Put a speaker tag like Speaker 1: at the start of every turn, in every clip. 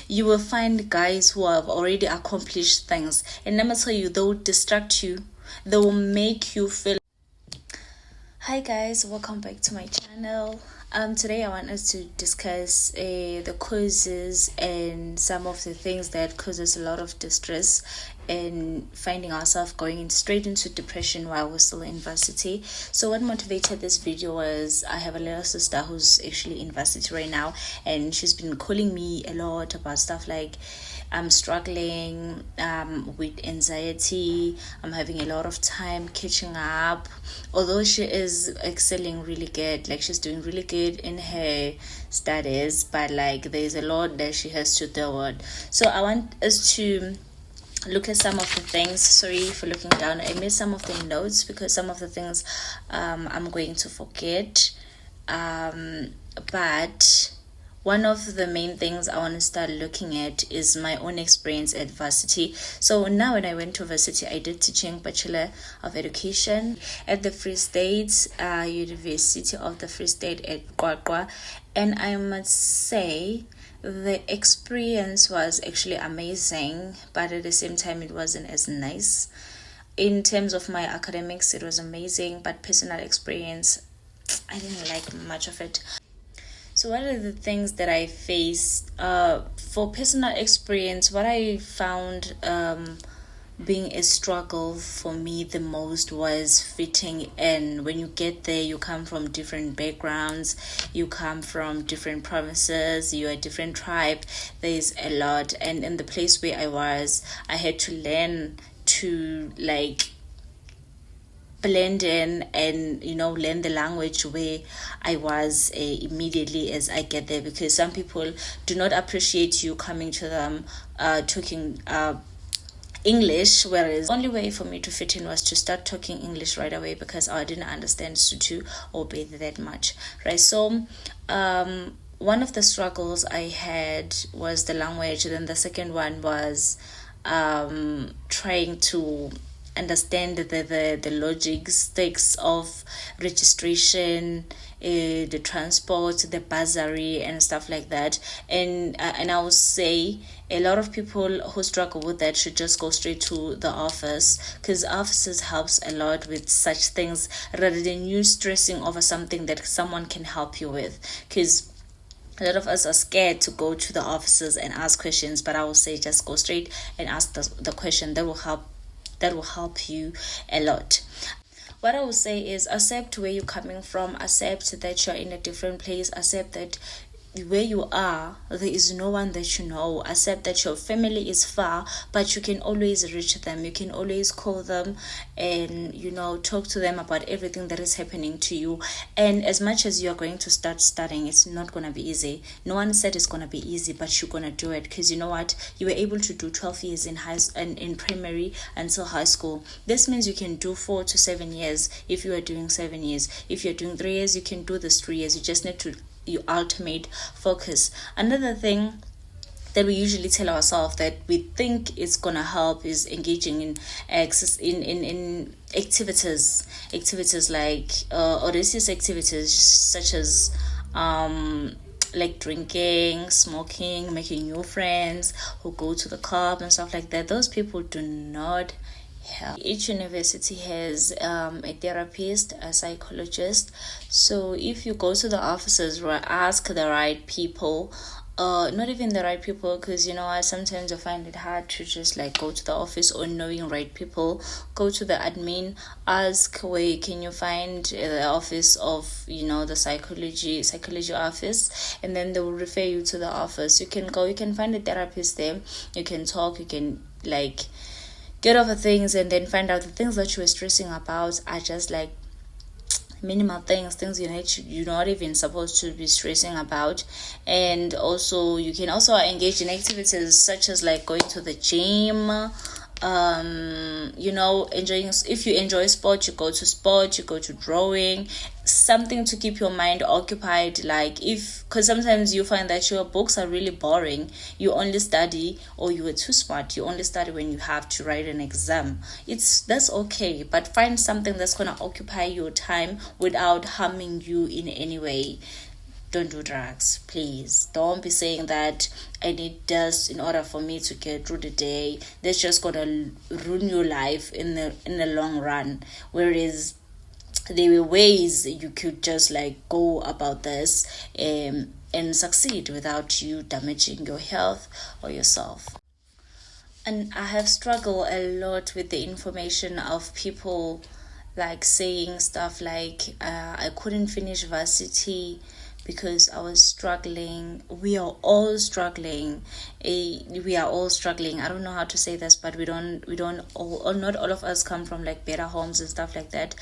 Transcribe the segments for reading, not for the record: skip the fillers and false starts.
Speaker 1: you will find guys who have already accomplished things, and let me tell you, they will distract you, they will make you feel. Hi guys, welcome back to my channel. Today I want us to discuss the causes and some of the things that causes a lot of distress and finding ourselves going straight into depression while we're still in university. So what motivated this video was I have a little sister who's actually in university right now, and she's been calling me a lot about stuff like I'm struggling with anxiety. I'm having a lot of time catching up. Although she is excelling really good, like she's doing really good in her studies, but like there's a lot that she has to deal with. So I want us to look at some of the things. Sorry for looking down. I made some of the notes because some of the things I'm going to forget. But one of the main things I want to start looking at is my own experience at varsity. So now when I went to varsity, I did teaching Bachelor of Education at the Free State, University of the Free State at QwaQwa. And I must say, the experience was actually amazing, but at the same time, it wasn't as nice. In terms of my academics, it was amazing, but personal experience, I didn't like much of it. So what are the things that I faced? For personal experience, what I found being a struggle for me the most was fitting in. When you get there, you come from different backgrounds, you come from different provinces, you're a different tribe. There's a lot, and in the place where I was, I had to learn to like blend in and learn the language where I was immediately as I get there, because some people do not appreciate you coming to them talking English, whereas the only way for me to fit in was to start talking English right away, because I didn't understand Sotho or Pedi that much, right? So one of the struggles I had was the language. Then the second one was trying to understand the logistics of registration, the transport, the bursary and stuff like that. And I would say a lot of people who struggle with that should just go straight to the office, because offices helps a lot with such things, rather than you stressing over something that someone can help you with. Because a lot of us are scared to go to the offices and ask questions, but I will say just go straight and ask the question. That will help you a lot. What I would say is accept where you're coming from, accept that you're in a different place, accept that where you are, there is no one that you know. Accept that your family is far, but you can always reach them. You can always call them and talk to them about everything that is happening to you. And as much as you are going to start studying, it's not going to be easy. No one said it's going to be easy, but you're going to do it, because you know what, you were able to do 12 years in primary until high school. This means you can do 4 to 7 years if you are doing 7 years. If you're doing 3 years, you can do this 3 years. You just need to ultimate focus. Another thing that we usually tell ourselves that we think is gonna help is engaging in activities like audacious activities such as like drinking, smoking, making new friends, who go to the club and stuff like that. Those people do not help. Each university has a therapist, a psychologist. So if you go to the offices, ask the right people, not even the right people, because I sometimes I find it hard to just like go to the office or knowing right people. Go to the admin, ask where can you find the office of the psychology office, and then they will refer you to the office. You can go, you can find a therapist there, you can talk, you can like get over things, and then find out the things that you were stressing about are just like minimal things you're not even supposed to be stressing about. And also you can also engage in activities such as like going to the gym, enjoying. If you enjoy sport, you go to sport, you go to drawing, something to keep your mind occupied. Like because sometimes you find that your books are really boring, you only study, or you are too smart, you only study when you have to write an exam. That's okay, but find something that's going to occupy your time without harming you in any way. don't do drugs, please. Don't be saying that I need this in order for me to get through the day. That's just gonna ruin your life in the long run. Whereas there were ways you could just like go about this and succeed without you damaging your health or yourself. And I have struggled a lot with the information of people like saying stuff like I couldn't finish varsity because I was struggling. We are all struggling. We are all struggling. I don't know how to say this, but we don't all, not all of us come from like better homes and stuff like that.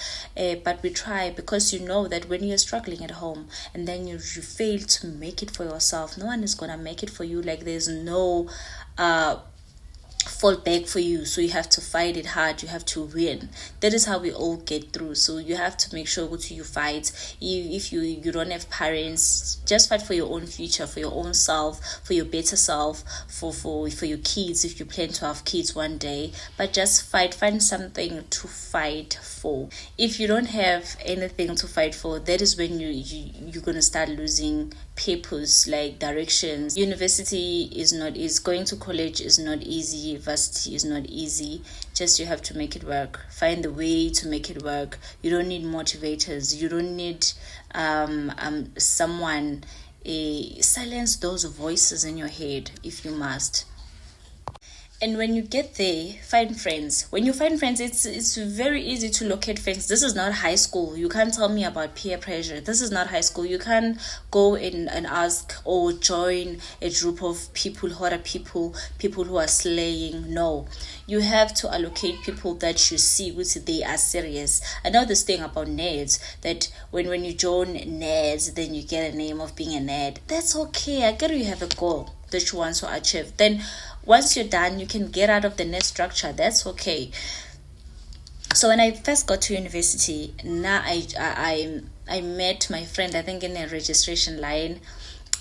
Speaker 1: But we try, because you know that when you're struggling at home and then you fail to make it for yourself, no one is gonna make it for you. Like there's no fall back for you, so you have to fight it hard, you have to win. That is how we all get through. So you have to make sure you fight. If you don't have parents, just fight for your own future, for your own self, for your better self, for your kids, if you plan to have kids one day. But just find something to fight for. If you don't have anything to fight for, that is when you're gonna start losing purpose, like directions. University is not easy, going to college is not easy, varsity is not easy. Just you have to make it work, find the way to make it work. You don't need motivators, you don't need someone. Silence those voices in your head if you must. And when you get there, find friends. When you find friends, it's very easy to locate friends. This is not high school. You can't tell me about peer pressure. This is not high school. You can't go in and ask or join a group of people who are people who are slaying. No. You have to allocate people that you see which they are serious. I know this thing about nerds, that when you join nerds, then you get a name of being a nerd. That's okay. I get you have a goal that you want to achieve. Then once you're done, you can get out of the net structure. That's okay. So when I first got to university, now I met my friend, I think in a registration line,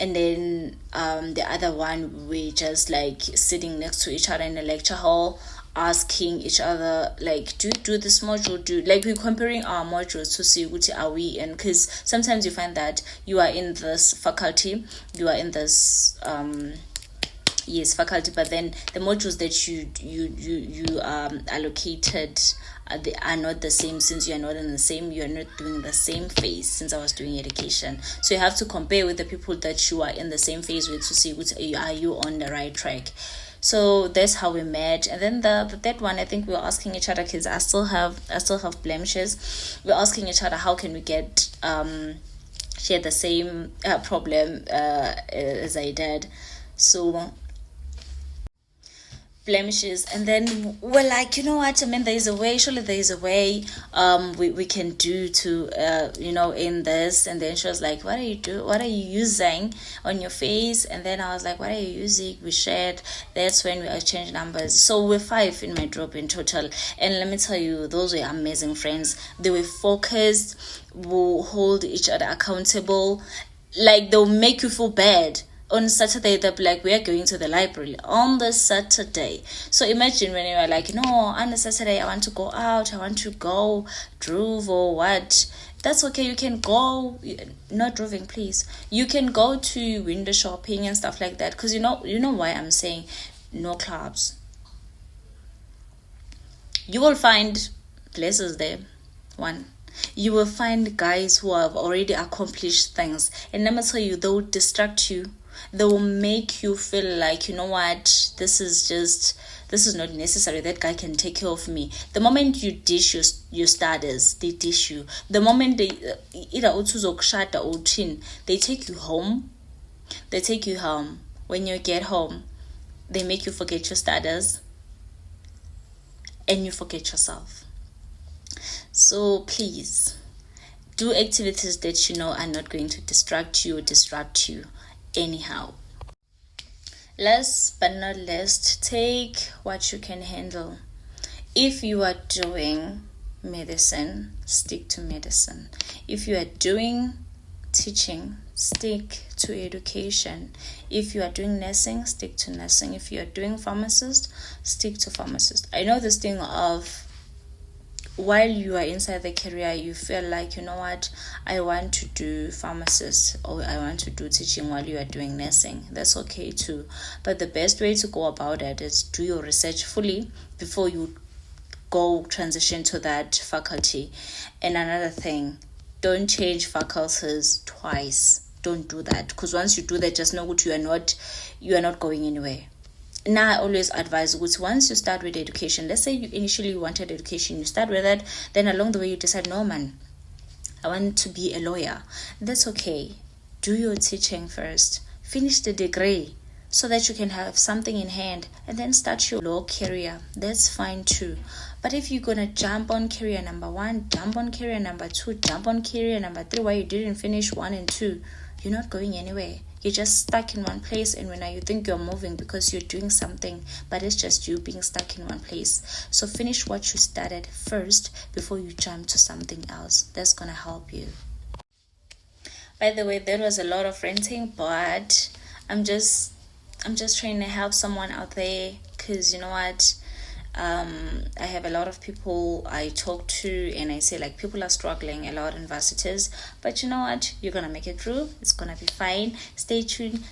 Speaker 1: and then the other one, we just like sitting next to each other in the lecture hall, asking each other like, do you do this module, like we're comparing our modules to see which are we in, because sometimes you find that you are in this faculty, you are in this yes faculty, but then the modules that you allocated they are not the same. Since you are not in the same, you are not doing the same phase. Since I was doing education, so you have to compare with the people that you are in the same phase with to see which are you on the right track. So that's how we met. And then the third one, I think we were asking each other, because I still have blemishes. We're asking each other, how can we get share the same problem as I did. So blemishes, and then we're like, you know what, I mean, there's a way, surely there's a way we can do to in this. And then she was like, what are you using on your face? And then I was like, what are you using? We shared. That's when we exchanged numbers. So we're 5 in my group in total, and let me tell you, those were amazing friends. They were focused, will hold each other accountable, like they'll make you feel bad. On Saturday, they'll be like, we are going to the library on the Saturday. So imagine when you are like, no, on the Saturday, I want to go out, I want to go drove or what. That's okay, you can go, not driving, please. You can go to window shopping and stuff like that. Because you know why I'm saying no clubs. You will find places there. One. You will find guys who have already accomplished things. And let me tell you, they will distract you. They will make you feel like, you know what, this is not necessary. That guy can take care of me. The moment you dish your studies, they dish you. The moment they either utuzokshada or chin, they take you home. When you get home, they make you forget your studies and you forget yourself. So please do activities that you know are not going to distract you or disrupt you anyhow. Last but not least, take what you can handle. If you are doing medicine, stick to medicine. If you are doing teaching, stick to education. If you are doing nursing, stick to nursing. If you are doing pharmacist, stick to pharmacist. I know this thing of while you are inside the career, you feel like, you know what, I want to do pharmacist or I want to do teaching while you are doing nursing. That's okay too. But the best way to go about it is do your research fully before you go transition to that faculty. And another thing, don't change faculties twice. Don't do that, because once you do that, just know what you are not going anywhere. Now I always advise, once you start with education, let's say you initially wanted education, you start with that, then along the way you decide, no man, I want to be a lawyer. That's okay. Do your teaching first, finish the degree so that you can have something in hand, and then start your law career. That's fine too. But if you're gonna jump on career number 1, jump on career number 2, jump on career number 3 while you didn't finish 1 and 2, you're not going anywhere. You're just stuck in one place, and when you think you're moving because you're doing something, but it's just you being stuck in one place. So finish what you started first before you jump to something else. That's gonna help you. By the way, that was a lot of ranting, but I'm just trying to help someone out there, because you know what, I have a lot of people I talk to, and I say, like, people are struggling a lot in varsities, but you know what, you're gonna make it through. It's gonna be fine. Stay tuned.